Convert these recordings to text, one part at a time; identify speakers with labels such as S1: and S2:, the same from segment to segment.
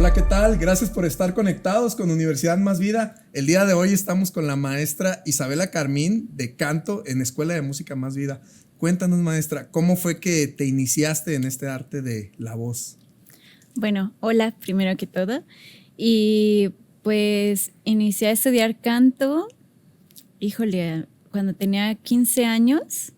S1: Hola, ¿qué tal? Gracias por estar conectados con Universidad Más Vida. El día de hoy estamos con la maestra Isabela Carmín de canto en Escuela de Música Más Vida. Cuéntanos, maestra, ¿cómo fue que te iniciaste en este arte de la voz?
S2: Bueno, hola, primero que todo. Y pues inicié a estudiar canto, híjole, cuando tenía 15 años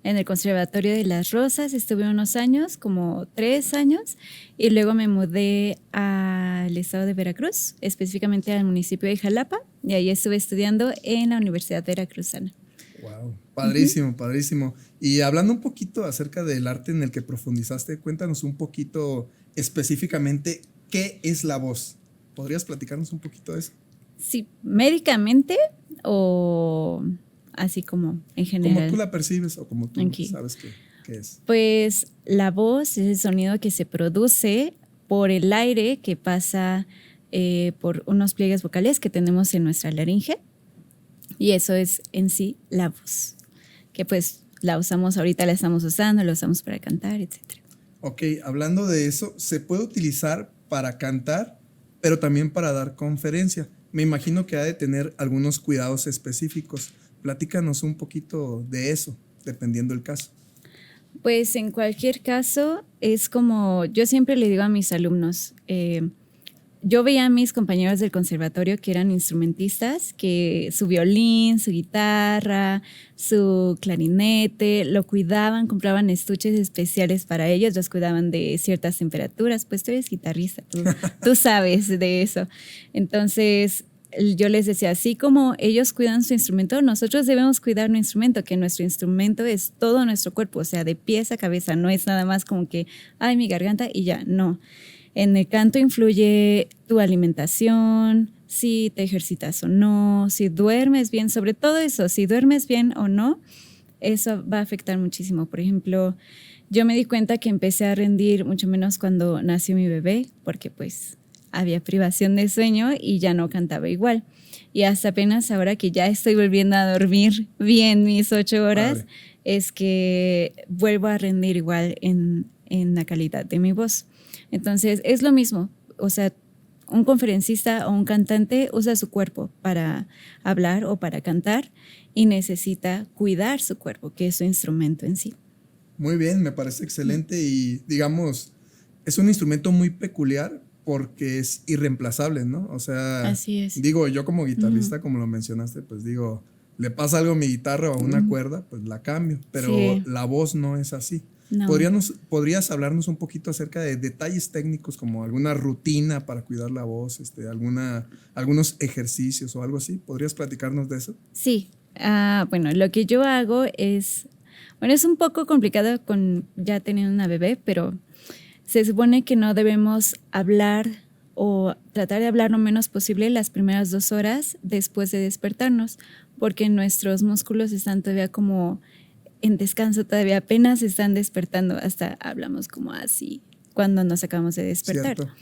S2: en el Conservatorio de Las Rosas. Estuve unos años, como 3 años, y luego me mudé al estado de Veracruz, específicamente al municipio de Jalapa, y ahí estuve estudiando en la Universidad Veracruzana.
S1: Wow,
S2: Ujú.
S1: padrísimo, padrísimo. Y hablando un poquito acerca del arte en el que profundizaste, cuéntanos un poquito específicamente qué es la voz. ¿Podrías platicarnos un poquito de eso?
S2: Sí, médicamente o así como en
S1: Como tú
S2: general.
S1: la percibes o como tú
S2: Aquí.
S1: sabes qué es.
S2: Pues la voz es el sonido que se produce por el aire que pasa por unos pliegues vocales que tenemos en nuestra laringe, y eso es en sí la voz, que pues la usamos ahorita, la estamos usando, la usamos para cantar, etcétera.
S1: Ok, hablando de eso, se puede utilizar para cantar, pero también para dar conferencia. Me imagino que ha de tener algunos cuidados específicos. Platícanos un poquito de eso, dependiendo del caso.
S2: Pues en cualquier caso, es como yo siempre le digo a mis alumnos, yo veía a mis compañeros del conservatorio que eran instrumentistas, que su violín, su guitarra, su clarinete, lo cuidaban, compraban estuches especiales para ellos, los cuidaban de ciertas temperaturas. Pues tú eres guitarrista, tú sabes de eso. Entonces yo les decía, así como ellos cuidan su instrumento, nosotros debemos cuidar nuestro instrumento, que nuestro instrumento es todo nuestro cuerpo, o sea, de pies a cabeza, no es nada más como que, ay, mi garganta y ya, no. En el canto influye tu alimentación, si te ejercitas o no, si duermes bien, sobre todo eso, si duermes bien o no, eso va a afectar muchísimo. Por ejemplo, yo me di cuenta que empecé a rendir mucho menos cuando nació mi bebé, porque pues había privación de sueño y ya no cantaba igual. Y hasta apenas ahora que ya estoy volviendo a dormir bien mis 8 horas,
S1: Padre.
S2: es que vuelvo a rendir igual en la calidad de mi voz. Entonces, es lo mismo. O sea, un conferencista o un cantante usa su cuerpo para hablar o para cantar y necesita cuidar su cuerpo, que es su instrumento en sí.
S1: Muy bien, me parece excelente y digamos, es un instrumento muy peculiar porque es irreemplazable, ¿no? O sea,
S2: Así es.
S1: digo, yo como
S2: Ujú.
S1: guitarrista, como lo mencionaste, pues digo, le pasa algo a mi guitarra o a una
S2: Ujú.
S1: cuerda, pues la cambio, pero
S2: Sí,
S1: la voz no es así.
S2: no.
S1: ¿Podrías hablarnos un poquito acerca de detalles técnicos como alguna rutina para cuidar la voz, algunos ejercicios o algo así? ¿Podrías platicarnos de eso?
S2: Sí. Bueno, lo que yo hago es, bueno, es un poco complicado con ya teniendo una bebé, pero se supone que no debemos hablar o tratar de hablar lo menos posible las primeras 2 horas después de despertarnos, porque nuestros músculos están todavía como en descanso, todavía apenas están despertando, hasta hablamos como así cuando nos acabamos de despertar.
S1: Cierto.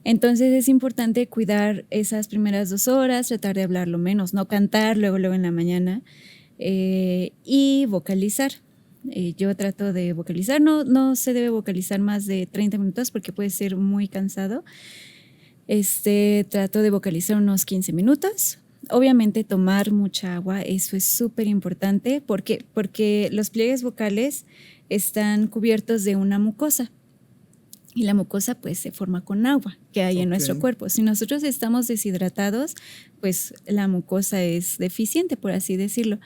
S2: Entonces es importante cuidar esas primeras 2 horas, tratar de hablar lo menos, no cantar luego en la mañana, y vocalizar. Yo trato de vocalizar, no se debe vocalizar más de 30 minutos porque puede ser muy cansado. Trato de vocalizar unos 15 minutos. Obviamente tomar mucha agua, eso es súper importante porque los pliegues vocales están cubiertos de una mucosa. Y la mucosa pues se forma con agua que hay en
S1: Ok.
S2: nuestro cuerpo. Si nosotros estamos deshidratados, pues la mucosa es deficiente, por así decirlo,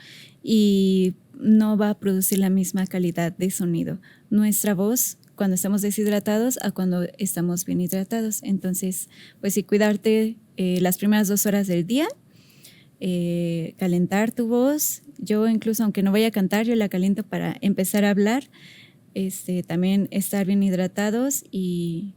S2: y no va a producir la misma calidad de sonido. Nuestra voz cuando estamos deshidratados a cuando estamos bien hidratados. Entonces, pues sí, cuidarte las primeras 2 horas del día, calentar tu voz. Yo incluso aunque no vaya a cantar, yo la caliento para empezar a hablar. También estar bien hidratados y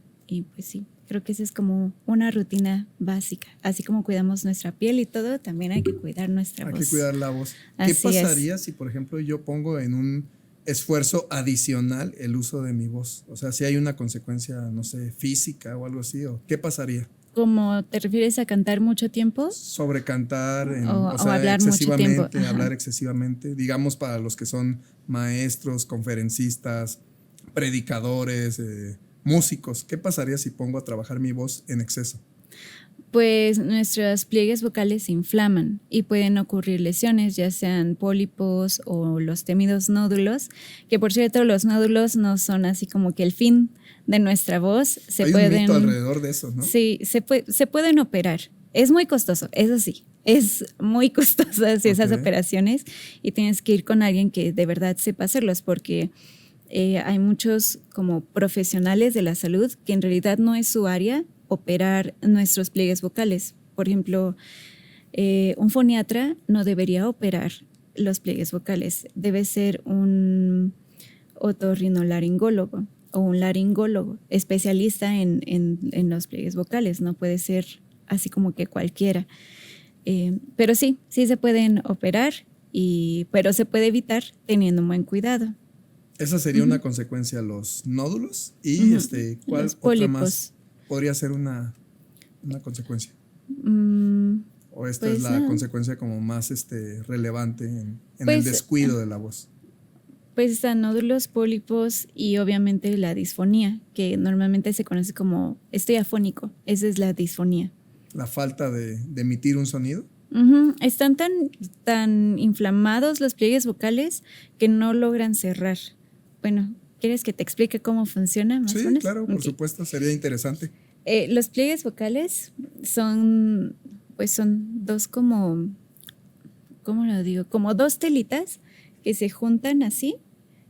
S2: pues sí, creo que esa es como una rutina básica. Así como cuidamos nuestra piel y todo, también hay que cuidar nuestra
S1: Hay que
S2: voz.
S1: cuidar la voz. ¿Qué
S2: Así es.
S1: pasaría si, por ejemplo, yo pongo en un esfuerzo adicional el uso de mi voz? O sea, si hay una consecuencia, no sé, física o algo así, ¿o qué pasaría?
S2: ¿Cómo te refieres a cantar mucho tiempo
S1: Sobrecantar, o
S2: o
S1: sea,
S2: hablar mucho tiempo?
S1: excesivamente,
S2: Ajá.
S1: hablar excesivamente, digamos para los que son maestros, conferencistas, predicadores, músicos, ¿qué pasaría si pongo a trabajar mi voz en exceso?
S2: Pues nuestros pliegues vocales se inflaman y pueden ocurrir lesiones, ya sean pólipos o los temidos nódulos, que por cierto los nódulos no son así como que el fin de nuestra voz.
S1: Hay un mito alrededor de eso, ¿no?
S2: Sí, se pueden operar. Es muy costoso, eso sí, es muy costoso esas operaciones y tienes que ir con alguien que de verdad sepa hacerlos porque hay muchos como profesionales de la salud que en realidad no es su área operar nuestros pliegues vocales. Por ejemplo, un foniatra no debería operar los pliegues vocales, debe ser un otorrinolaringólogo o un laringólogo especialista en los pliegues vocales, no puede ser así como que cualquiera. Pero sí se pueden operar, pero se puede evitar teniendo un buen cuidado.
S1: Esa sería una consecuencia, los nódulos y ¿cuál otra más podría ser una consecuencia? ¿O esta
S2: pues
S1: es la consecuencia como más relevante en
S2: pues,
S1: el descuido de la voz?
S2: Pues están nódulos, pólipos y obviamente la disfonía, que normalmente se conoce como estoy afónico. Esa es la disfonía.
S1: La falta de emitir un sonido.
S2: Están tan inflamados los pliegues vocales que no logran cerrar. Bueno, ¿quieres que te explique cómo funciona más o menos?
S1: Sí, claro, por supuesto, sería interesante.
S2: Los pliegues vocales son dos como, ¿cómo lo digo? Como dos telitas que se juntan así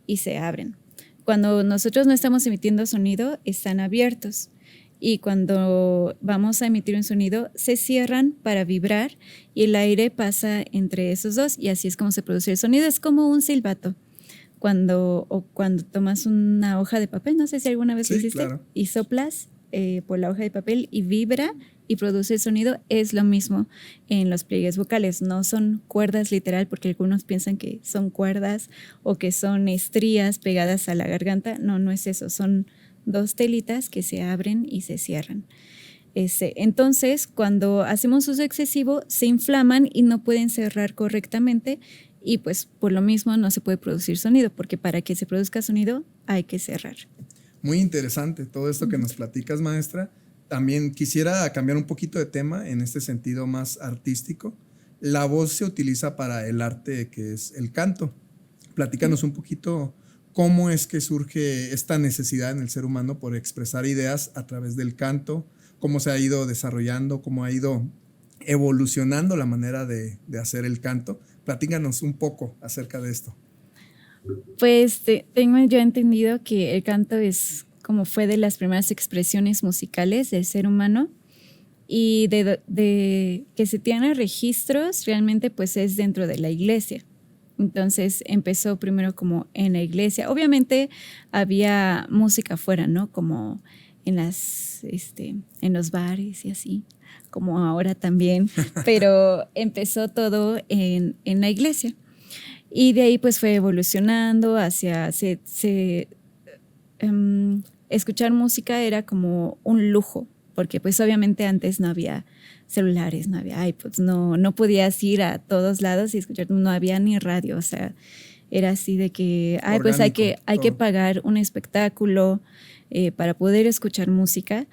S2: y se abren. Cuando nosotros no estamos emitiendo sonido, están abiertos. Y cuando vamos a emitir un sonido, se cierran para vibrar y el aire pasa entre esos dos y así es como se produce el sonido. Es como un silbato. Cuando tomas una hoja de papel, no sé si alguna vez lo hiciste, claro, y soplas por la hoja de papel y vibra y produce el sonido, es lo mismo en los pliegues vocales. No son cuerdas literal, porque algunos piensan que son cuerdas o que son estrías pegadas a la garganta. No es eso, son dos telitas que se abren y se cierran. Entonces, cuando hacemos uso excesivo, se inflaman y no pueden cerrar correctamente y pues por lo mismo no se puede producir sonido, porque para que se produzca sonido hay que cerrar.
S1: Muy interesante todo esto que nos platicas, maestra. También quisiera cambiar un poquito de tema en este sentido más artístico. La voz se utiliza para el arte que es el canto. Platícanos un poquito cómo es que surge esta necesidad en el ser humano por expresar ideas a través del canto, cómo se ha ido desarrollando, cómo ha ido evolucionando la manera de hacer el canto. Platícanos un poco acerca de esto.
S2: Pues tengo yo entendido que el canto es como fue de las primeras expresiones musicales del ser humano y de que se tienen registros realmente pues es dentro de la iglesia. Entonces empezó primero como en la iglesia. Obviamente había música afuera, ¿no? Como en los bares y así, como ahora también, pero empezó todo en la iglesia. Y de ahí pues fue evolucionando hacia escuchar música era como un lujo, porque pues obviamente antes no había celulares, no había iPods, no podías ir a todos lados y escuchar, no había ni radio, o sea, era así de que pues hay que pagar un espectáculo para poder escuchar música.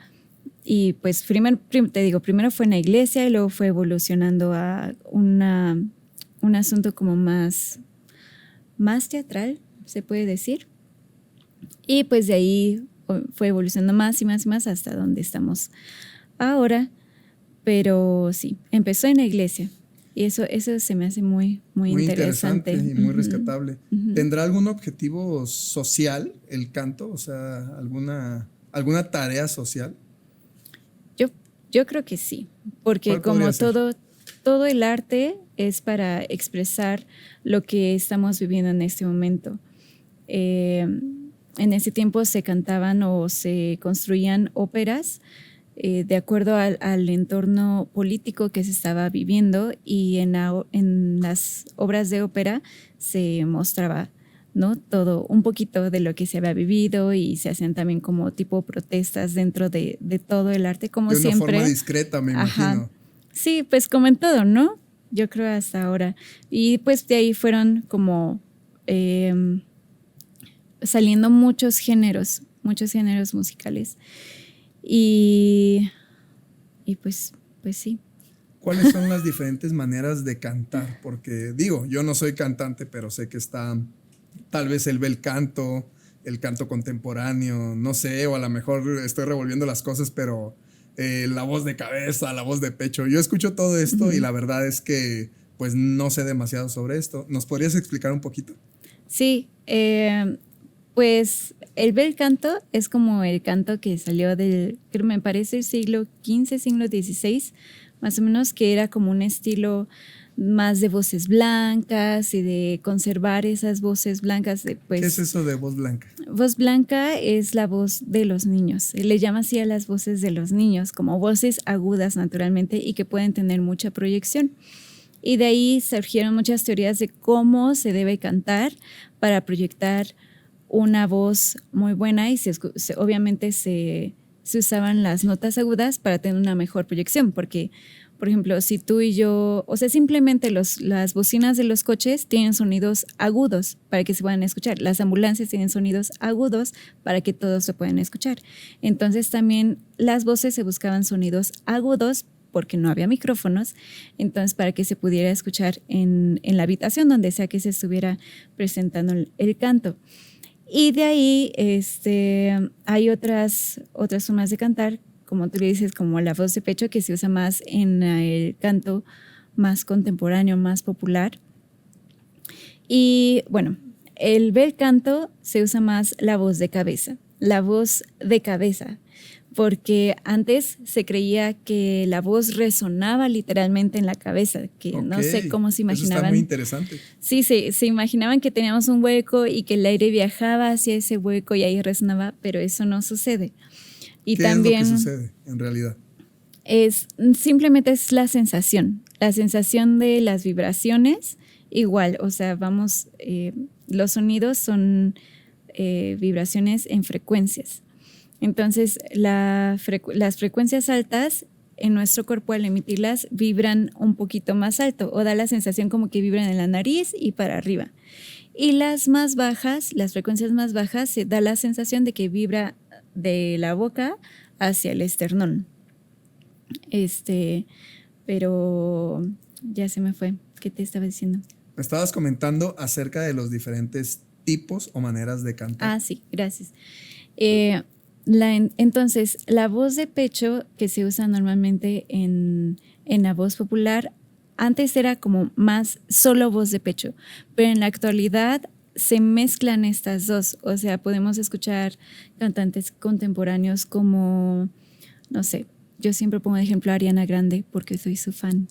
S2: Y pues primero fue en la iglesia y luego fue evolucionando a un asunto como más teatral, se puede decir. Y pues de ahí fue evolucionando más y más y más hasta donde estamos ahora. Pero sí, empezó en la iglesia. Y eso se me hace muy interesante.
S1: Y muy rescatable. ¿Tendrá algún objetivo social el canto? O sea, alguna tarea social.
S2: Yo creo que sí, porque como todo el arte es para expresar lo que estamos viviendo en este momento. En ese tiempo se cantaban o se construían óperas de acuerdo al entorno político que se estaba viviendo y en las obras de ópera se mostraba, ¿no? Todo, un poquito de lo que se había vivido y se hacían también como tipo protestas dentro de todo el arte, como
S1: de
S2: siempre.
S1: De una forma discreta, me imagino.
S2: Sí, pues como en todo, ¿no? Yo creo hasta ahora. Y pues de ahí fueron como saliendo muchos géneros muchos géneros musicales. Y pues sí.
S1: ¿Cuáles son las diferentes maneras de cantar? Porque digo, yo no soy cantante, pero sé que está tal vez el bel canto, el canto contemporáneo, no sé, o a lo mejor estoy revolviendo las cosas, pero la voz de cabeza, la voz de pecho. Yo escucho todo esto y la verdad es que pues no sé demasiado sobre esto. ¿Nos podrías explicar un poquito?
S2: Sí, pues el bel canto es como el canto que salió del, creo me parece, siglo XV, siglo XVI, más o menos, que era como un estilo más de voces blancas y de conservar esas voces blancas. Pues,
S1: ¿qué es eso de voz blanca?
S2: Voz blanca es la voz de los niños. Le llama así a las voces de los niños, como voces agudas naturalmente y que pueden tener mucha proyección. Y de ahí surgieron muchas teorías de cómo se debe cantar para proyectar una voz muy buena y obviamente se usaban las notas agudas para tener una mejor proyección, porque, por ejemplo, si tú y yo, o sea, simplemente las bocinas de los coches tienen sonidos agudos para que se puedan escuchar, las ambulancias tienen sonidos agudos para que todos se puedan escuchar. Entonces también las voces se buscaban sonidos agudos porque no había micrófonos, entonces para que se pudiera escuchar en la habitación donde sea que se estuviera presentando el canto. Y de ahí hay otras formas de cantar, como tú le dices, como la voz de pecho, que se usa más en el canto más contemporáneo, más popular. Y bueno, el bel canto se usa más la voz de cabeza, porque antes se creía que la voz resonaba literalmente en la cabeza, que no sé cómo se imaginaban.
S1: Eso está muy interesante.
S2: Sí, se imaginaban que teníamos un hueco y que el aire viajaba hacia ese hueco y ahí resonaba, pero eso no sucede. Y
S1: ¿qué
S2: también
S1: es lo que sucede en realidad?
S2: Simplemente es la sensación de las vibraciones, igual, o sea, los sonidos son vibraciones en frecuencias. Entonces, las frecuencias altas en nuestro cuerpo al emitirlas vibran un poquito más alto o da la sensación como que vibran en la nariz y para arriba. Y las más bajas, las frecuencias más bajas, se da la sensación de que vibra de la boca hacia el esternón. Pero ya se me fue. ¿Qué te estaba diciendo?
S1: Me estabas comentando acerca de los diferentes tipos o maneras de cantar.
S2: Ah, sí, gracias. Entonces, la voz de pecho que se usa normalmente en la voz popular, antes era como más solo voz de pecho, pero en la actualidad se mezclan estas dos. O sea, podemos escuchar cantantes contemporáneos como, no sé, yo siempre pongo de ejemplo a Ariana Grande porque soy su fan.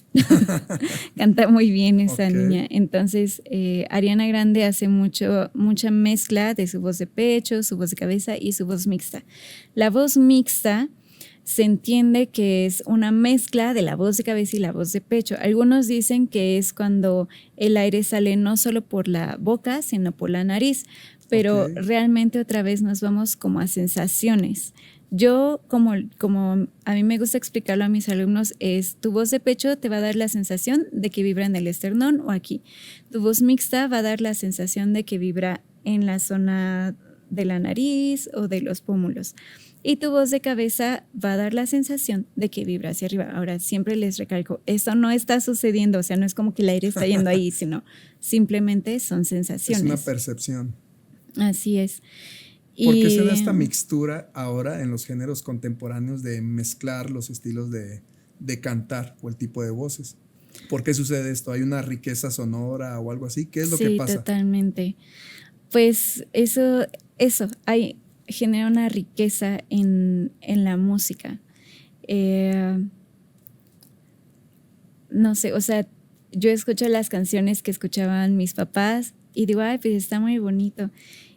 S2: Canta muy bien esa niña. Entonces, Ariana Grande hace mucha mezcla de su voz de pecho, su voz de cabeza y su voz mixta. La voz mixta se entiende que es una mezcla de la voz de cabeza y la voz de pecho. Algunos dicen que es cuando el aire sale no solo por la boca, sino por la nariz, pero realmente otra vez nos vamos como a sensaciones. Yo, como a mí me gusta explicarlo a mis alumnos, es tu voz de pecho te va a dar la sensación de que vibra en el esternón o aquí. Tu voz mixta va a dar la sensación de que vibra en la zona de la nariz o de los pómulos. Y tu voz de cabeza va a dar la sensación de que vibra hacia arriba. Ahora, siempre les recalco, esto no está sucediendo, o sea, no es como que el aire está yendo ahí, sino simplemente son sensaciones.
S1: Es una percepción.
S2: Así es.
S1: ¿Por qué se da esta mixtura ahora en los géneros contemporáneos de mezclar los estilos de cantar o el tipo de voces? ¿Por qué sucede esto? ¿Hay una riqueza sonora o algo así? ¿Qué es lo que pasa?
S2: Sí, totalmente. Pues eso genera una riqueza en la música. No sé, o sea, yo escucho las canciones que escuchaban mis papás y digo, ay, pues está muy bonito.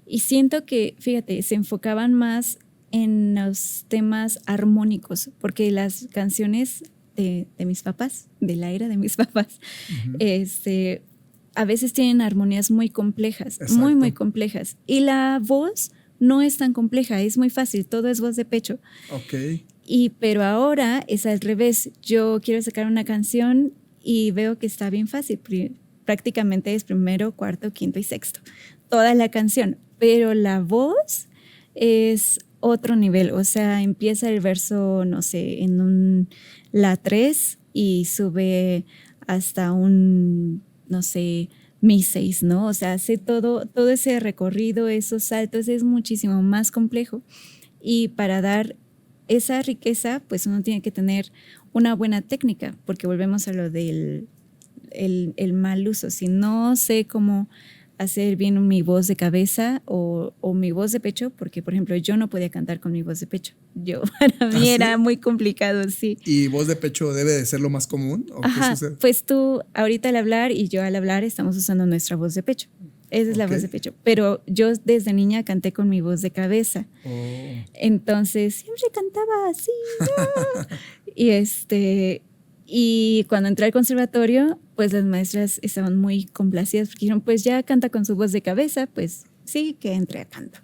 S2: Y siento que, fíjate, se enfocaban más en los temas armónicos, porque las canciones de mis papás, de la era de mis papás, a veces tienen armonías muy complejas, muy, muy complejas. Y la voz no es tan compleja, es muy fácil, todo es voz de pecho. Pero ahora es al revés. Yo quiero sacar una canción y veo que está bien fácil. Prácticamente es primero, cuarto, quinto y sexto. Toda la canción. Pero la voz es otro nivel, o sea, empieza el verso, no sé, en un la 3 y sube hasta un, no sé, mi 6, ¿no? O sea, hace todo ese recorrido, esos saltos, es muchísimo más complejo. Y para dar esa riqueza, pues uno tiene que tener una buena técnica, porque volvemos a lo del el mal uso. Si no sé cómo hacer bien mi voz de cabeza o mi voz de pecho, porque por ejemplo yo no podía cantar con mi voz de pecho. Para mí
S1: ¿Ah, sí?
S2: era muy complicado, sí.
S1: ¿Y voz de pecho debe de ser lo más común? ¿O qué
S2: Ajá,
S1: sucede?
S2: pues tú ahorita al hablar y yo al hablar estamos usando nuestra voz de pecho. Esa es la
S1: Ok.
S2: voz de pecho. Pero yo desde niña canté con mi voz de cabeza.
S1: Oh.
S2: Entonces siempre cantaba así. Y cuando entré al conservatorio, pues las maestras estaban muy complacidas porque dijeron, pues ya canta con su voz de cabeza, pues sí, que entre a canto.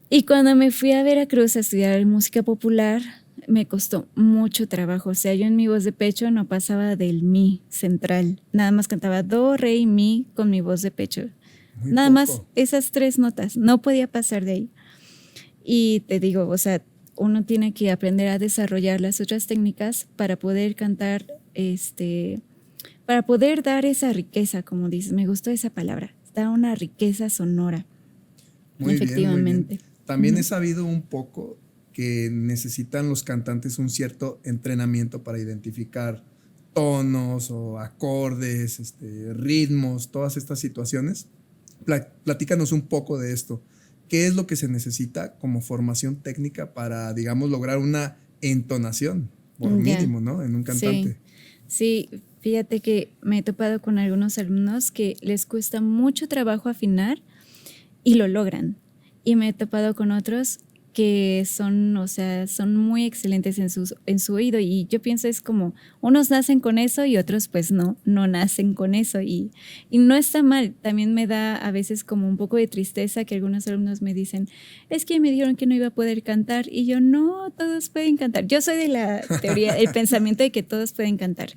S2: Y cuando me fui a Veracruz a estudiar música popular, me costó mucho trabajo. O sea, yo en mi voz de pecho no pasaba del mi central. Nada más cantaba do, re y mi con mi voz de pecho.
S1: Muy
S2: Nada
S1: poco.
S2: más esas 3 notas. No podía pasar de ahí. Y te digo, o sea, uno tiene que aprender a desarrollar las otras técnicas para poder cantar, para poder dar esa riqueza, como dices. Me gustó esa palabra. Da una riqueza sonora.
S1: Muy bien, muy bien.
S2: Efectivamente.
S1: También he sabido un poco que necesitan los cantantes un cierto entrenamiento para identificar tonos o acordes, ritmos, todas estas situaciones. Platícanos un poco de esto. ¿Qué es lo que se necesita como formación técnica para, digamos, lograr una entonación, por
S2: Ya.
S1: mínimo, ¿no? En un cantante.
S2: Sí, fíjate que me he topado con algunos alumnos que les cuesta mucho trabajo afinar y lo logran. Y me he topado con otros que son, o sea, son muy excelentes en su oído. Y yo pienso es como, unos nacen con eso y otros pues no nacen con eso. Y no está mal. También me da a veces como un poco de tristeza que algunos alumnos me dicen, es que me dijeron que no iba a poder cantar. Y yo, no, todos pueden cantar. Yo soy de la teoría, el pensamiento de que todos pueden cantar.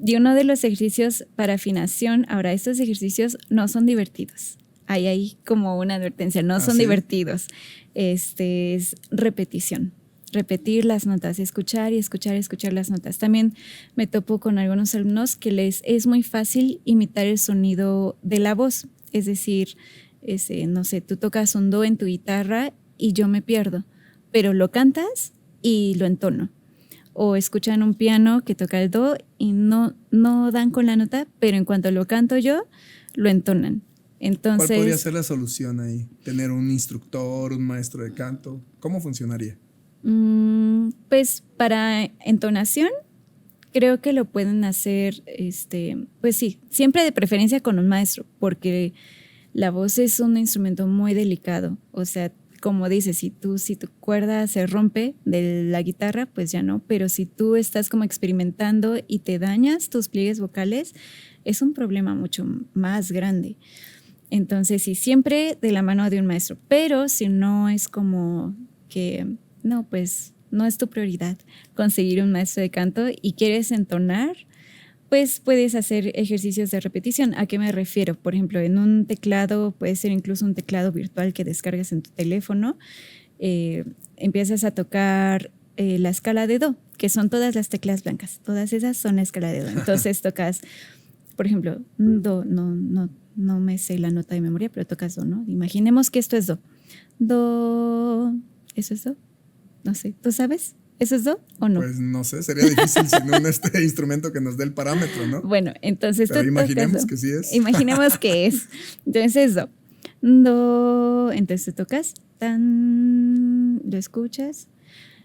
S2: Y uno de los ejercicios para afinación, ahora estos ejercicios no son divertidos. Hay como una advertencia, no son
S1: ¿Sí?
S2: divertidos. Es repetición, repetir las notas, escuchar y escuchar las notas. También me topo con algunos alumnos que les es muy fácil imitar el sonido de la voz. Es decir, no sé, tú tocas un do en tu guitarra y yo me pierdo, pero lo cantas y lo entono. O escuchan un piano que toca el do y no dan con la nota, pero en cuanto lo canto yo, lo entonan. Entonces,
S1: ¿cuál podría ser la solución ahí? ¿Tener un instructor, un maestro de canto? ¿Cómo funcionaría?
S2: Pues para entonación, creo que lo pueden hacer, pues sí, siempre de preferencia con un maestro, porque la voz es un instrumento muy delicado. O sea, como dices, si tu cuerda se rompe de la guitarra, pues ya no. Pero si tú estás como experimentando y te dañas tus pliegues vocales, es un problema mucho más grande. Entonces, sí, siempre de la mano de un maestro. Pero si no es como que, no, pues no es tu prioridad conseguir un maestro de canto y quieres entonar, pues puedes hacer ejercicios de repetición. ¿A qué me refiero? Por ejemplo, en un teclado, puede ser incluso un teclado virtual que descargas en tu teléfono, empiezas a tocar la escala de do, que son todas las teclas blancas. Todas esas son la escala de do. Entonces tocas, por ejemplo, do, no me sé la nota de memoria, pero tocas do, ¿no? Imaginemos que esto es do. Do, ¿eso es do? No sé, ¿tú sabes? ¿Eso es do o no?
S1: Pues no sé, sería difícil sin un instrumento que nos dé el parámetro, ¿no?
S2: Bueno, entonces
S1: pero
S2: tú
S1: imaginemos
S2: tocas do.
S1: Que sí es.
S2: Imaginemos que es. Entonces do. Do, entonces tú tocas, tan, lo escuchas.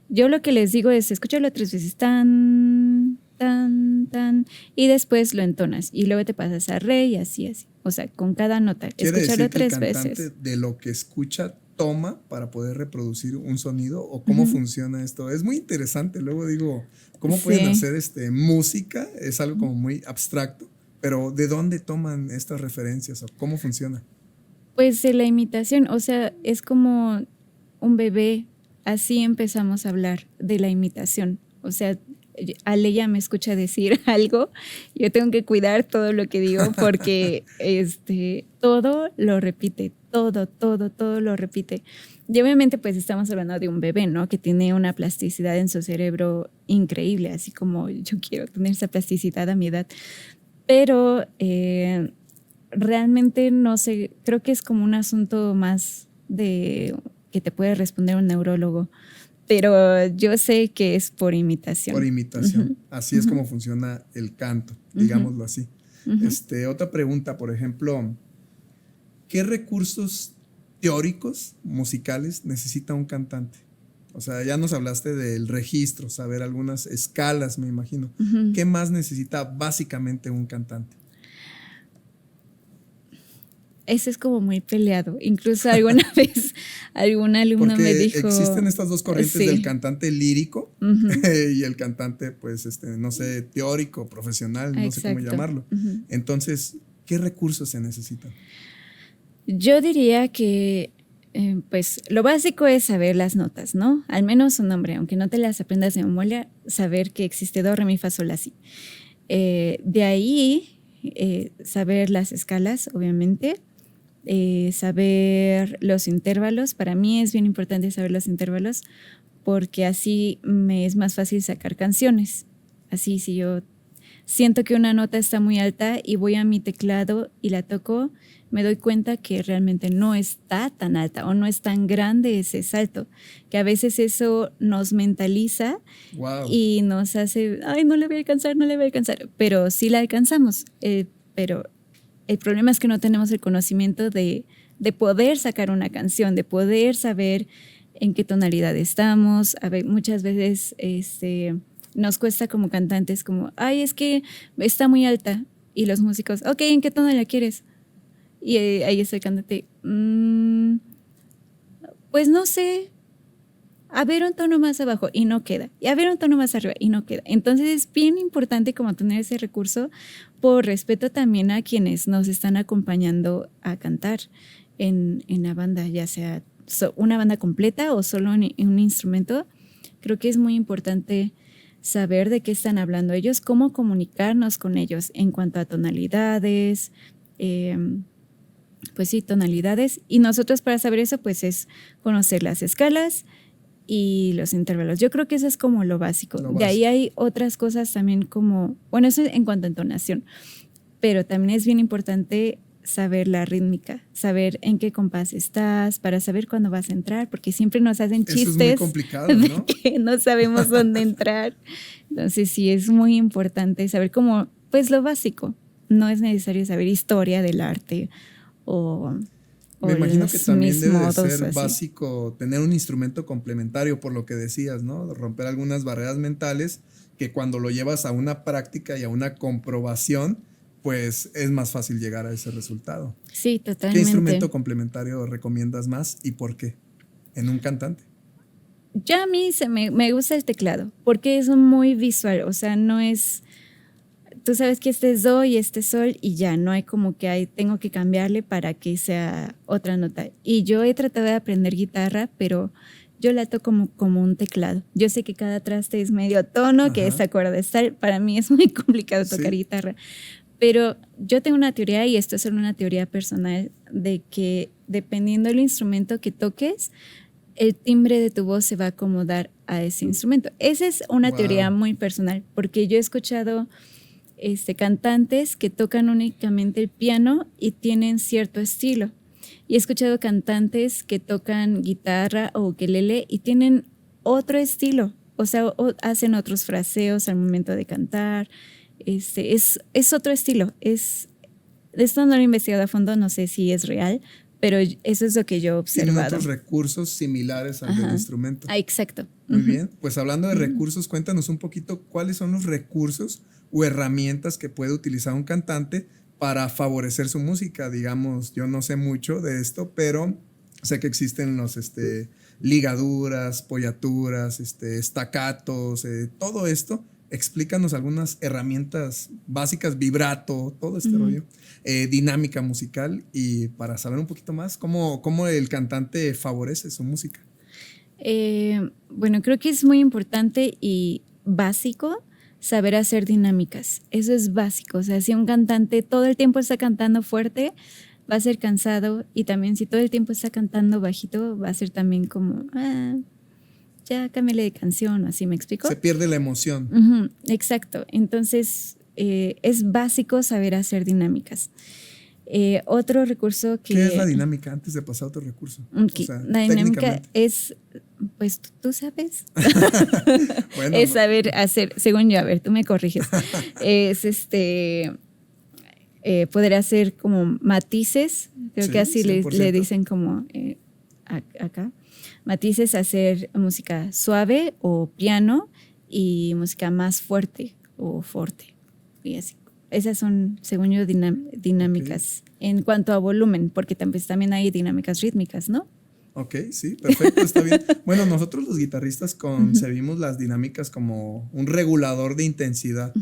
S2: Yo lo que les digo es escúchalo 3 veces, tan, y después lo entonas y luego te pasas a re y así. O sea, con cada nota.
S1: ¿Quiere
S2: Escúchalo
S1: decir que el
S2: 3
S1: cantante
S2: veces.
S1: de lo que escucha toma para poder reproducir un sonido o cómo funciona esto? Es muy interesante. Luego digo, ¿cómo pueden hacer música? Es algo como muy abstracto, pero ¿de dónde toman estas referencias o cómo funciona?
S2: Pues de la imitación, o sea, es como un bebé. Así empezamos a hablar de la imitación. O sea, Aleya me escucha decir algo, yo tengo que cuidar todo lo que digo porque todo lo repite, todo lo repite. Y obviamente pues estamos hablando de un bebé, ¿no? Que tiene una plasticidad en su cerebro increíble, así como yo quiero tener esa plasticidad a mi edad. Pero realmente no sé, creo que es como un asunto más de que te puede responder un neurólogo. Pero yo sé que es por imitación.
S1: Por imitación. Así es como funciona el canto, digámoslo así. Otra pregunta, por ejemplo, ¿qué recursos teóricos musicales necesita un cantante? O sea, ya nos hablaste del registro, saber algunas escalas, me imagino. ¿Qué más necesita básicamente un cantante?
S2: Eso es como muy peleado. Incluso alguna vez algún alumno
S1: porque
S2: me dijo...
S1: existen estas dos corrientes
S2: sí.
S1: del cantante lírico y el cantante, pues, no sé, teórico, profesional, no sé cómo llamarlo. Entonces, ¿qué recursos se necesitan?
S2: Yo diría que, pues, lo básico es saber las notas, ¿no? Al menos su nombre, aunque no te las aprendas de memoria, saber que existe do, re, mi, fa, sol, la, si. De ahí, saber las escalas, obviamente. Saber los intervalos. Para mí es bien importante saber los intervalos porque así me es más fácil sacar canciones. Así, si yo siento que una nota está muy alta y voy a mi teclado y la toco, me doy cuenta que realmente no está tan alta o no es tan grande ese salto, que a veces eso nos mentaliza y nos hace, ay, no le voy a alcanzar, pero sí la alcanzamos, pero el problema es que no tenemos el conocimiento de poder sacar una canción, de poder saber en qué tonalidad estamos. A ver, muchas veces nos cuesta como cantantes como, ay, es que está muy alta. Y los músicos, ok, ¿en qué tono la quieres? Y ahí está el cantante, pues no sé, a ver un tono más abajo y no queda, y a ver un tono más arriba y no queda. Entonces es bien importante como tener ese recurso por respeto también a quienes nos están acompañando a cantar en la banda, ya sea una banda completa o solo en un instrumento. Creo que es muy importante saber de qué están hablando ellos, cómo comunicarnos con ellos en cuanto a tonalidades, pues sí, tonalidades. Y nosotros para saber eso pues es conocer las escalas y los intervalos. Yo creo que eso es como lo básico. De ahí hay otras cosas también como, bueno, eso en cuanto a entonación, pero también es bien importante saber la rítmica, saber en qué compás estás, para saber cuándo vas a entrar, porque siempre nos hacen chistes
S1: eso es muy complicado, ¿no?
S2: de que no sabemos dónde entrar. Entonces sí, es muy importante saber cómo, pues lo básico. No es necesario saber historia del arte o...
S1: Me imagino que también debe de ser básico tener un instrumento complementario, por lo que decías, ¿no? Romper algunas barreras mentales que cuando lo llevas a una práctica y a una comprobación, pues es más fácil llegar a ese resultado.
S2: Sí, totalmente.
S1: ¿Qué instrumento complementario recomiendas más y por qué en un cantante?
S2: Ya a mí me gusta el teclado porque es muy visual, o sea, no es... Tú sabes que este es do y este es sol y ya, no hay como que tengo que cambiarle para que sea otra nota. Y yo he tratado de aprender guitarra, pero yo la toco como un teclado. Yo sé que cada traste es medio tono, que esta cuerda está, para mí es muy complicado tocar guitarra. Pero yo tengo una teoría, y esto es solo una teoría personal, de que dependiendo del instrumento que toques, el timbre de tu voz se va a acomodar a ese instrumento. Esa es una teoría muy personal, porque yo he escuchado... cantantes que tocan únicamente el piano y tienen cierto estilo. Y he escuchado cantantes que tocan guitarra o ukelele y tienen otro estilo. O sea, hacen otros fraseos al momento de cantar. Es otro estilo. Esto no lo he investigado a fondo, no sé si es real, pero eso es lo que yo he observado.
S1: Tienen otros recursos similares al del instrumento.
S2: Exacto.
S1: Muy bien. Pues hablando de recursos, cuéntanos un poquito cuáles son los recursos o herramientas que puede utilizar un cantante para favorecer su música. Digamos, yo no sé mucho de esto, pero sé que existen los ligaduras, pollaturas, staccatos, todo esto. Explícanos algunas herramientas básicas, vibrato, todo este rollo, dinámica musical, y para saber un poquito más cómo el cantante favorece su música.
S2: Bueno, creo que es muy importante y básico saber hacer dinámicas. Eso es básico. O sea, si un cantante todo el tiempo está cantando fuerte, va a ser cansado, y también si todo el tiempo está cantando bajito, va a ser también como, ya cámbiale de canción, así, ¿me explico?
S1: Se pierde la emoción.
S2: Uh-huh, exacto. Entonces, es básico saber hacer dinámicas. Otro recurso que...
S1: ¿Qué es la dinámica antes de pasar a otro recurso?
S2: Okay.
S1: O sea,
S2: la dinámica es, pues tú sabes,
S1: bueno,
S2: es saber hacer, según yo, a ver, tú me corriges, es poder hacer como matices, creo
S1: sí,
S2: que así le
S1: 100%.
S2: dicen como acá, matices, hacer música suave o piano y música más fuerte o forte, y así. Esas son, según yo, dinámicas en cuanto a volumen, porque también hay dinámicas rítmicas, ¿no?
S1: Ok, sí, perfecto, está bien. Bueno, nosotros los guitarristas concebimos las dinámicas como un regulador de intensidad.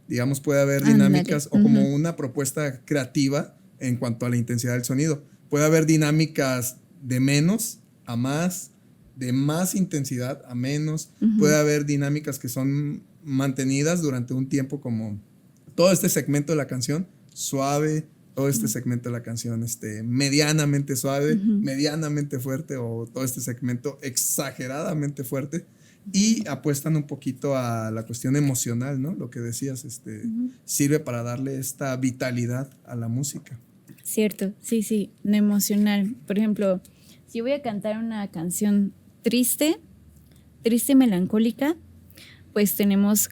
S1: Digamos, puede haber dinámicas o como una propuesta creativa en cuanto a la intensidad del sonido. Puede haber dinámicas de menos a más, de más intensidad a menos. Puede haber dinámicas que son mantenidas durante un tiempo, como todo este segmento de la canción suave, todo este segmento de la canción medianamente suave, medianamente fuerte, o todo este segmento exageradamente fuerte, y apuestan un poquito a la cuestión emocional, ¿no? Lo que decías, sirve para darle esta vitalidad a la música.
S2: Cierto, sí, no emocional. Por ejemplo, si voy a cantar una canción triste, melancólica, pues tenemos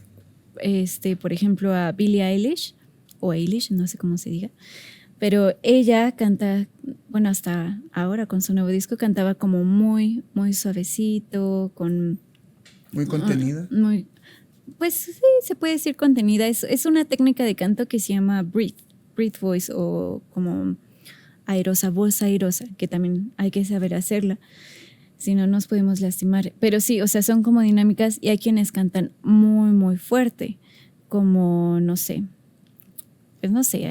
S2: por ejemplo, a Billie Eilish, o Eilish, no sé cómo se diga, pero ella canta, bueno, hasta ahora con su nuevo disco cantaba como muy, muy suavecito,
S1: muy contenida.
S2: Pues sí, se puede decir contenida. Es una técnica de canto que se llama breath voice, o como voz airosa, que también hay que saber hacerla. Si no, nos podemos lastimar. Pero sí, o sea, son como dinámicas, y hay quienes cantan muy, muy fuerte, como, no sé,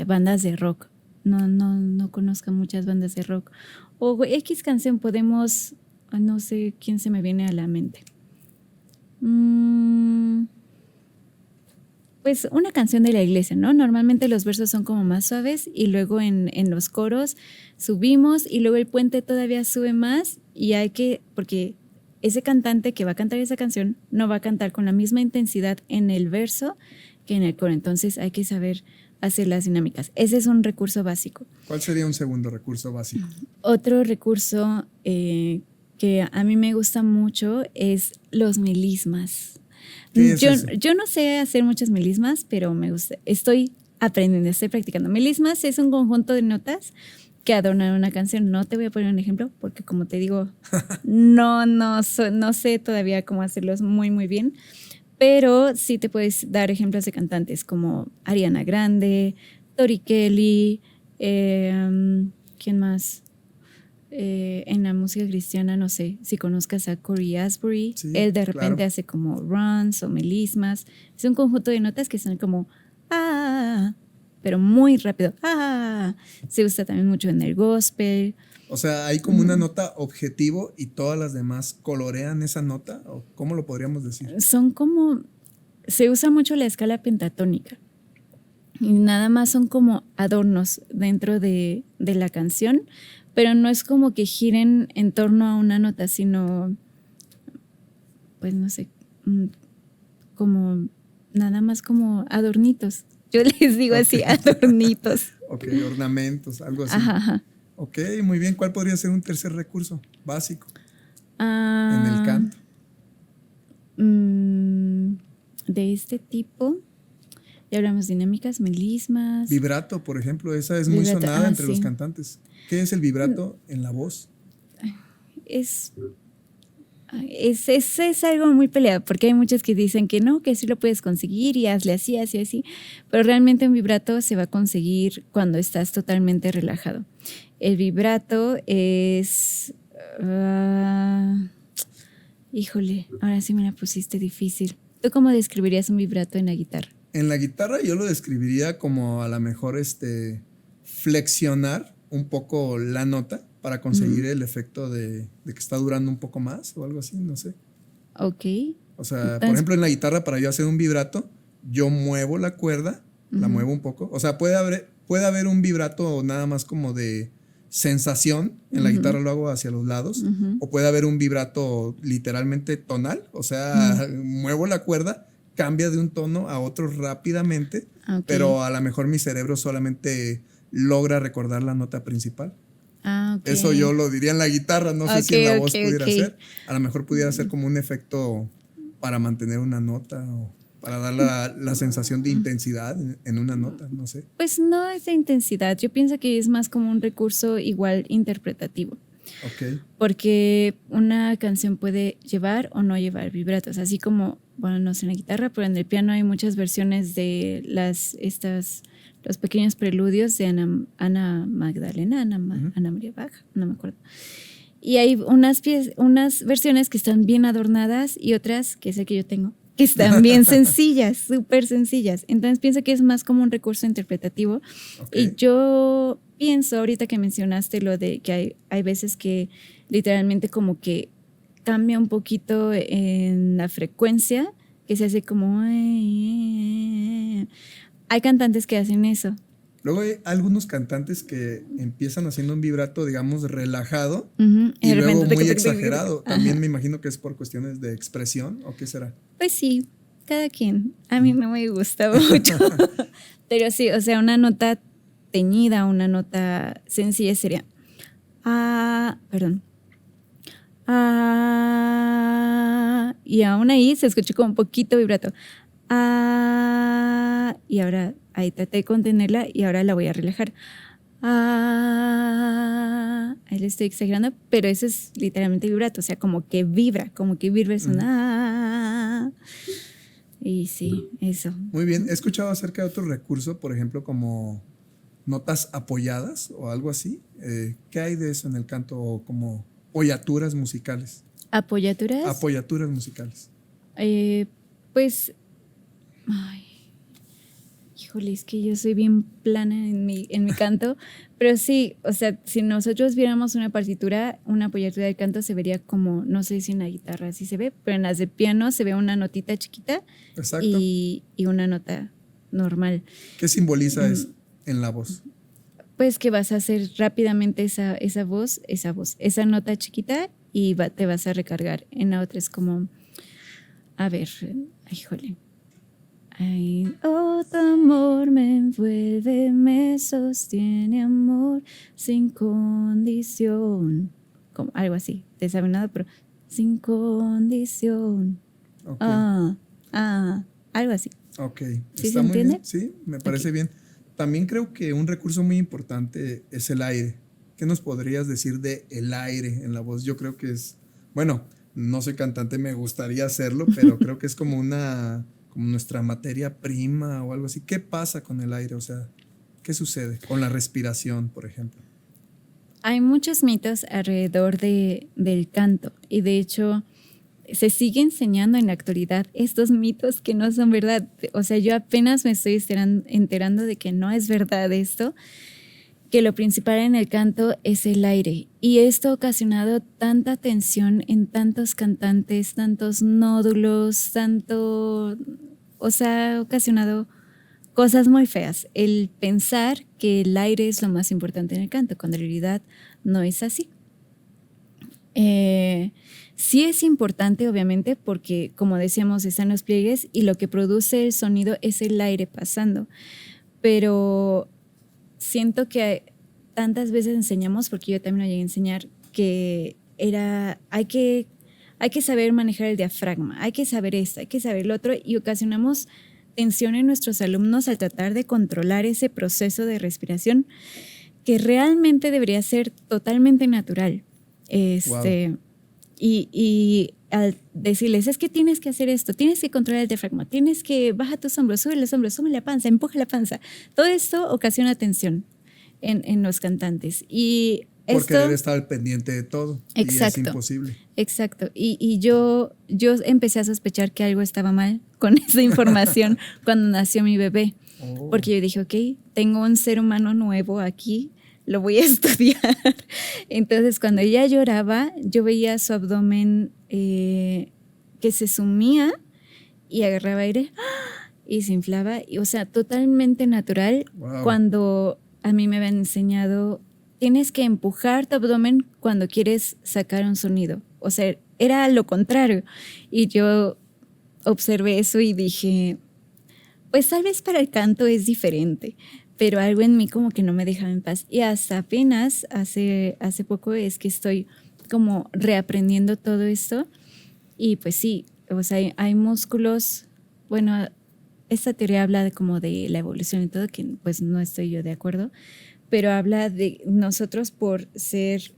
S2: bandas de rock. No conozco muchas bandas de rock. O X canción podemos, no sé quién se me viene a la mente. Pues una canción de la iglesia, ¿no? Normalmente los versos son como más suaves, y luego en los coros subimos, y luego el puente todavía sube más, y porque ese cantante que va a cantar esa canción no va a cantar con la misma intensidad en el verso que en el coro. Entonces hay que saber hacer las dinámicas. Ese es un recurso básico.
S1: ¿Cuál sería un segundo recurso básico?
S2: Otro recurso que a mí me gusta mucho es los melismas. Yo no sé hacer muchas melismas, pero me gusta. Estoy aprendiendo, estoy practicando. Melismas es un conjunto de notas que adornan una canción. No te voy a poner un ejemplo porque, como te digo, no sé todavía cómo hacerlos muy, muy bien. Pero sí te puedes dar ejemplos de cantantes como Ariana Grande, Tori Kelly, ¿quién más? En la música cristiana, no sé si conozcas a Corey Asbury. Sí, él de repente hace como runs o melismas. Es un conjunto de notas que son como pero muy rápido. Se usa también mucho en el gospel.
S1: O sea, hay como una nota objetivo y todas las demás colorean esa nota, ¿o cómo lo podríamos decir?
S2: Son como, se usa mucho la escala pentatónica, y nada más son como adornos dentro de la canción, pero no es como que giren en torno a una nota, sino, pues no sé, como nada más como adornitos. Yo les digo así, adornitos.
S1: Ok, ornamentos, algo así.
S2: Ajá.
S1: Ok, muy bien. ¿Cuál podría ser un tercer recurso básico en el canto?
S2: De este tipo, ya hablamos dinámicas, melismas.
S1: Vibrato, por ejemplo, esa es muy sonada entre los cantantes. ¿Qué es el vibrato en la voz?
S2: Es algo muy peleado, porque hay muchos que dicen que no, que sí lo puedes conseguir y hazle así, así, así. Pero realmente un vibrato se va a conseguir cuando estás totalmente relajado. El vibrato es... híjole, ahora sí me la pusiste difícil. ¿Tú cómo describirías un vibrato en la guitarra?
S1: En la guitarra yo lo describiría como a lo mejor flexionar un poco la nota para conseguir el efecto de que está durando un poco más o algo así, no sé.
S2: Ok.
S1: O sea, por ejemplo, en la guitarra, para yo hacer un vibrato, yo muevo la cuerda, la muevo un poco. O sea, puede haber un vibrato nada más como de sensación. En la guitarra lo hago hacia los lados. O puede haber un vibrato literalmente tonal. O sea, muevo la cuerda, cambia de un tono a otro rápidamente. Okay. Pero a lo mejor mi cerebro solamente logra recordar la nota principal. Okay. Eso yo lo diría en la guitarra. No sé si en la voz pudiera ser. A lo mejor pudiera ser como un efecto para mantener una nota o para dar la sensación de intensidad en una nota, no sé.
S2: Pues no es de intensidad, yo pienso que es más como un recurso igual interpretativo.
S1: Okay.
S2: Porque una canción puede llevar o no llevar vibratos, así como, bueno, no sé en la guitarra, pero en el piano hay muchas versiones de los pequeños preludios de Ana Magdalena, Ana María Bach, no me acuerdo. Y hay unas versiones que están bien adornadas y otras, que es el que yo tengo, que están bien sencillas, súper sencillas. Entonces pienso que es más como un recurso interpretativo. Okay. Y yo pienso, ahorita que mencionaste lo de que hay veces que literalmente como que cambia un poquito en la frecuencia, que se hace como... Hay cantantes que hacen eso.
S1: Luego hay algunos cantantes que empiezan haciendo un vibrato, digamos, relajado
S2: y
S1: luego muy exagerado. También me imagino que es por cuestiones de expresión, ¿o qué será?
S2: Pues sí, cada quien. A mí no me gusta mucho. Pero sí, o sea, una nota teñida, una nota sencilla sería... y aún ahí se escuchó como un poquito vibrato. Y ahora ahí traté de contenerla y ahora la voy a relajar. Ahí le estoy exagerando, pero eso es literalmente vibrato, o sea, como que vibra es una... Y sí, eso.
S1: Muy bien, he escuchado acerca de otro recurso, por ejemplo, como notas apoyadas o algo así. ¿Qué hay de eso en el canto? O como apoyaturas musicales.
S2: ¿Apoyaturas?
S1: Apoyaturas musicales.
S2: Pues... Ay, híjole, es que yo soy bien plana en mi canto, pero sí, o sea, si nosotros viéramos una partitura, una apoyatura del canto se vería como, no sé si en la guitarra así se ve, pero en las de piano se ve una notita chiquita.
S1: Exacto.
S2: Y una nota normal.
S1: ¿Qué simboliza eso en la voz?
S2: Pues que vas a hacer rápidamente esa nota chiquita y te vas a recargar. En la otra es como, a ver, híjole. Ay, oh, tu amor me envuelve, me sostiene, amor sin condición. Como algo así, desafinado, pero sin condición.
S1: Okay.
S2: Algo así.
S1: Ok.
S2: ¿Sí se entiende?
S1: Bien. Sí, me parece bien. También creo que un recurso muy importante es el aire. ¿Qué nos podrías decir de el aire en la voz? Yo creo que es, bueno, no soy cantante, me gustaría hacerlo, pero creo que es como nuestra materia prima o algo así. ¿Qué pasa con el aire? O sea, ¿qué sucede con la respiración, por ejemplo?
S2: Hay muchos mitos alrededor del canto y de hecho se sigue enseñando en la actualidad estos mitos que no son verdad. O sea, yo apenas me estoy enterando de que no es verdad esto, que lo principal en el canto es el aire. Y esto ha ocasionado tanta tensión en tantos cantantes, tantos nódulos, o sea, ha ocasionado cosas muy feas. El pensar que el aire es lo más importante en el canto, cuando en realidad no es así. Sí es importante, obviamente, porque, como decíamos, están los pliegues y lo que produce el sonido es el aire pasando. Pero siento que tantas veces enseñamos, porque yo también lo llegué a enseñar, que hay que saber manejar el diafragma, hay que saber esto, hay que saber lo otro, y ocasionamos tensión en nuestros alumnos al tratar de controlar ese proceso de respiración que realmente debería ser totalmente natural.
S1: Wow.
S2: Y al decirles, es que tienes que hacer esto, tienes que controlar el diafragma, tienes que bajar tus hombros, sube los hombros, sube la panza, empuja la panza. Todo esto ocasiona tensión en los cantantes. Y
S1: por querer estar al pendiente de todo.
S2: Exacto.
S1: Y es imposible.
S2: Exacto. Y yo empecé a sospechar que algo estaba mal con esa información cuando nació mi bebé. Oh. Porque yo dije, ok, tengo un ser humano nuevo aquí, lo voy a estudiar. Entonces, cuando ella lloraba, yo veía su abdomen que se sumía y agarraba aire y se inflaba. O sea, totalmente natural.
S1: Wow.
S2: Cuando a mí me habían enseñado tienes que empujar tu abdomen cuando quieres sacar un sonido. O sea, era lo contrario. Y yo observé eso y dije, pues tal vez para el canto es diferente, pero algo en mí como que no me dejaba en paz. Y hasta apenas hace poco es que estoy como reaprendiendo todo esto. Y pues sí, o sea, hay músculos, bueno, esta teoría habla como de la evolución y todo, que pues no estoy yo de acuerdo, pero habla de nosotros por ser,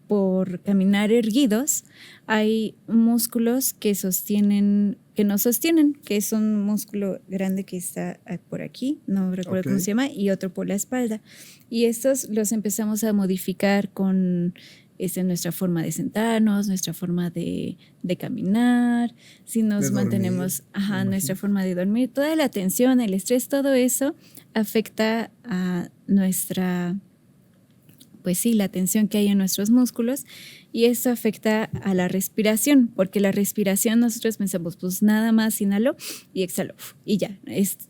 S2: por caminar erguidos, hay músculos que sostienen, que nos sostienen, que es un músculo grande que está por aquí, no recuerdo cómo se llama, y otro por la espalda. Y estos los empezamos a modificar con nuestra forma de sentarnos, nuestra forma de caminar, si nos mantenemos, nuestra forma de dormir, toda la tensión, el estrés, todo eso afecta a nuestra, pues sí, la tensión que hay en nuestros músculos, y esto afecta a la respiración, porque la respiración nosotros pensamos, pues nada más inhalo y exhalo y ya,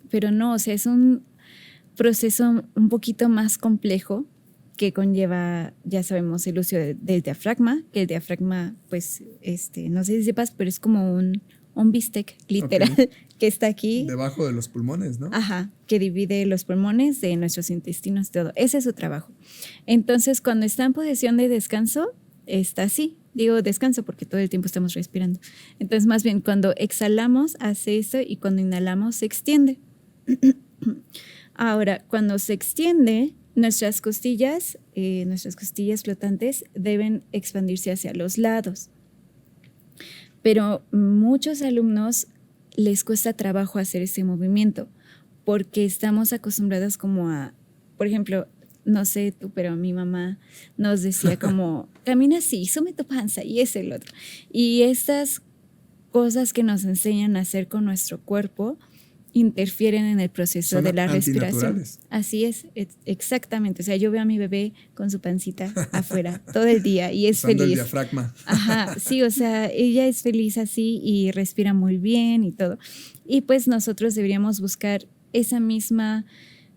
S2: pero no, o sea, es un proceso un poquito más complejo que conlleva, ya sabemos, el uso del diafragma, que el diafragma, pues, no sé si sepas, pero es como un bistec literal que está aquí.
S1: Debajo de los pulmones, ¿no?
S2: Ajá, que divide los pulmones de nuestros intestinos, todo. Ese es su trabajo. Entonces, cuando está en posición de descanso, está así. Digo descanso porque todo el tiempo estamos respirando. Entonces, más bien, cuando exhalamos, hace eso, y cuando inhalamos, se extiende. Ahora, cuando se extiende, nuestras costillas flotantes deben expandirse hacia los lados. Pero muchos alumnos les cuesta trabajo hacer ese movimiento porque estamos acostumbrados como a, por ejemplo, no sé tú, pero mi mamá nos decía como, camina así, sume tu panza y es el otro. Y estas cosas que nos enseñan a hacer con nuestro cuerpo interfieren en el proceso de la respiración. Así es, exactamente. O sea, yo veo a mi bebé con su pancita afuera todo el día y es
S1: usando
S2: feliz.
S1: El diafragma.
S2: Ajá, sí, o sea, ella es feliz así y respira muy bien y todo. Y pues nosotros deberíamos buscar esa misma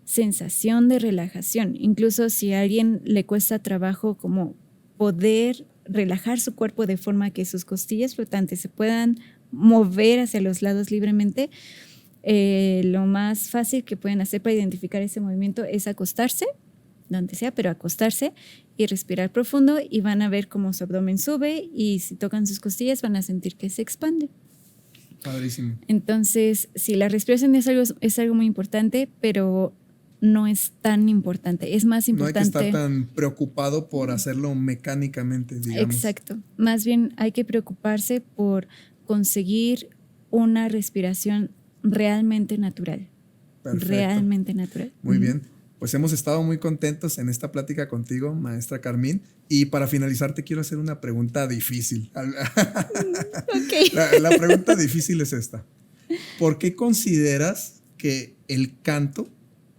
S2: sensación de relajación. Incluso si a alguien le cuesta trabajo como poder relajar su cuerpo de forma que sus costillas flotantes se puedan mover hacia los lados libremente, lo más fácil que pueden hacer para identificar ese movimiento es acostarse, donde sea, pero acostarse y respirar profundo, y van a ver cómo su abdomen sube, y si tocan sus costillas van a sentir que se expande.
S1: Padrísimo.
S2: Entonces, sí, la respiración es algo muy importante, pero no es tan importante. Es más importante.
S1: No hay que estar tan preocupado por hacerlo mecánicamente, digamos.
S2: Exacto. Más bien hay que preocuparse por conseguir una respiración realmente natural.
S1: Perfecto.
S2: Realmente natural.
S1: Muy bien. Pues hemos estado muy contentos en esta plática contigo, maestra Carmín. Y para finalizar te quiero hacer una pregunta difícil.
S2: Okay.
S1: La pregunta difícil es esta. ¿Por qué consideras que el canto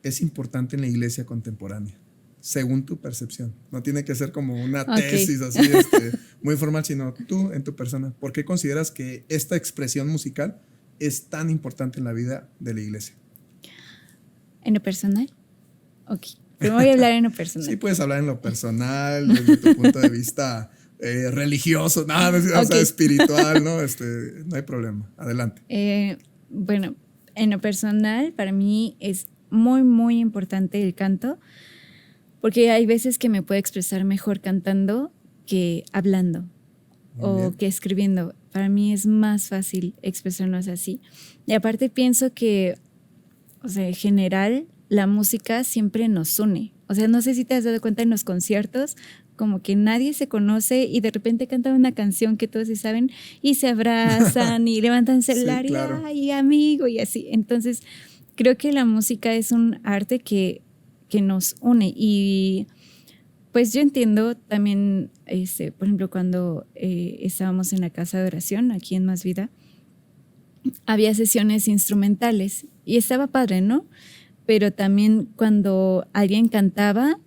S1: es importante en la iglesia contemporánea? Según tu percepción. No tiene que ser como una tesis así muy formal, sino tú en tu persona. ¿Por qué consideras que esta expresión musical es tan importante en la vida de la iglesia?
S2: ¿En lo personal? Ok, pero voy a hablar en lo personal.
S1: Sí, puedes hablar en lo personal, desde tu punto de vista religioso, o sea, espiritual, ¿no? No hay problema. Adelante.
S2: Bueno, en lo personal, para mí es muy, muy importante el canto, porque hay veces que me puedo expresar mejor cantando que hablando o que escribiendo. Para mí es más fácil expresarnos así. Y aparte pienso que, o sea, en general, la música siempre nos une. O sea, no sé si te has dado cuenta en los conciertos, como que nadie se conoce y de repente cantan una canción que todos se saben y se abrazan y levantan el celular, sí, claro, y ¡ay, amigo! Y así. Entonces, creo que la música es un arte que nos une. Y pues yo entiendo también, por ejemplo, cuando estábamos en la casa de oración, aquí en Más Vida, había sesiones instrumentales y estaba padre, ¿no? Pero también cuando alguien cantaba,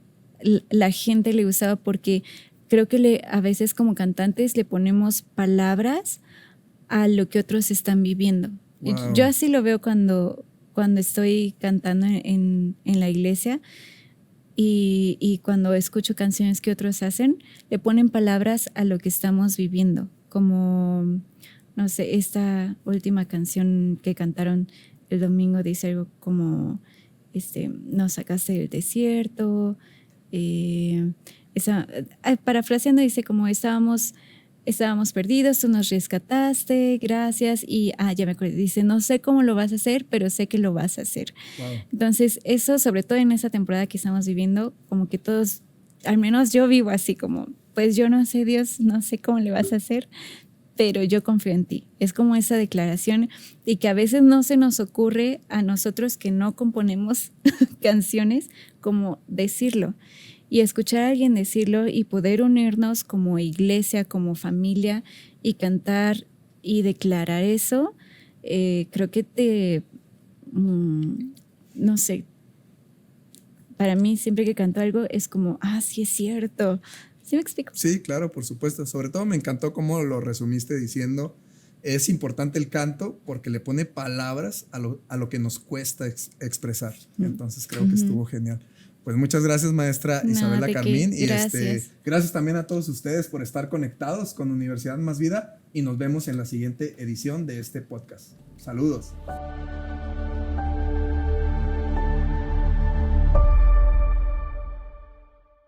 S2: la gente le gustaba, porque creo que a veces como cantantes le ponemos palabras a lo que otros están viviendo. Wow. Yo así lo veo cuando estoy cantando en la iglesia. y cuando escucho canciones que otros hacen, le ponen palabras a lo que estamos viviendo, como, no sé, esta última canción que cantaron el domingo dice algo como, nos sacaste del desierto, parafraseando dice como estábamos perdidos, tú nos rescataste, gracias. Y ya me acuerdo, dice, no sé cómo lo vas a hacer, pero sé que lo vas a hacer.
S1: Wow.
S2: Entonces, eso, sobre todo en esa temporada que estamos viviendo, como que todos, al menos yo vivo así como, pues yo no sé, Dios, no sé cómo le vas a hacer, pero yo confío en ti. Es como esa declaración y que a veces no se nos ocurre a nosotros que no componemos canciones, como decirlo. Y escuchar a alguien decirlo y poder unirnos como iglesia, como familia y cantar y declarar eso, creo que no sé, para mí siempre que canto algo es como, sí es cierto. ¿Sí me explico?
S1: Sí, claro, por supuesto. Sobre todo me encantó cómo lo resumiste diciendo, es importante el canto porque le pone palabras a lo que nos cuesta expresar. Entonces creo que estuvo genial. Pues muchas gracias, maestra Isabela Carmín. Y gracias también a todos ustedes por estar conectados con Universidad Más Vida y nos vemos en la siguiente edición de este podcast. Saludos.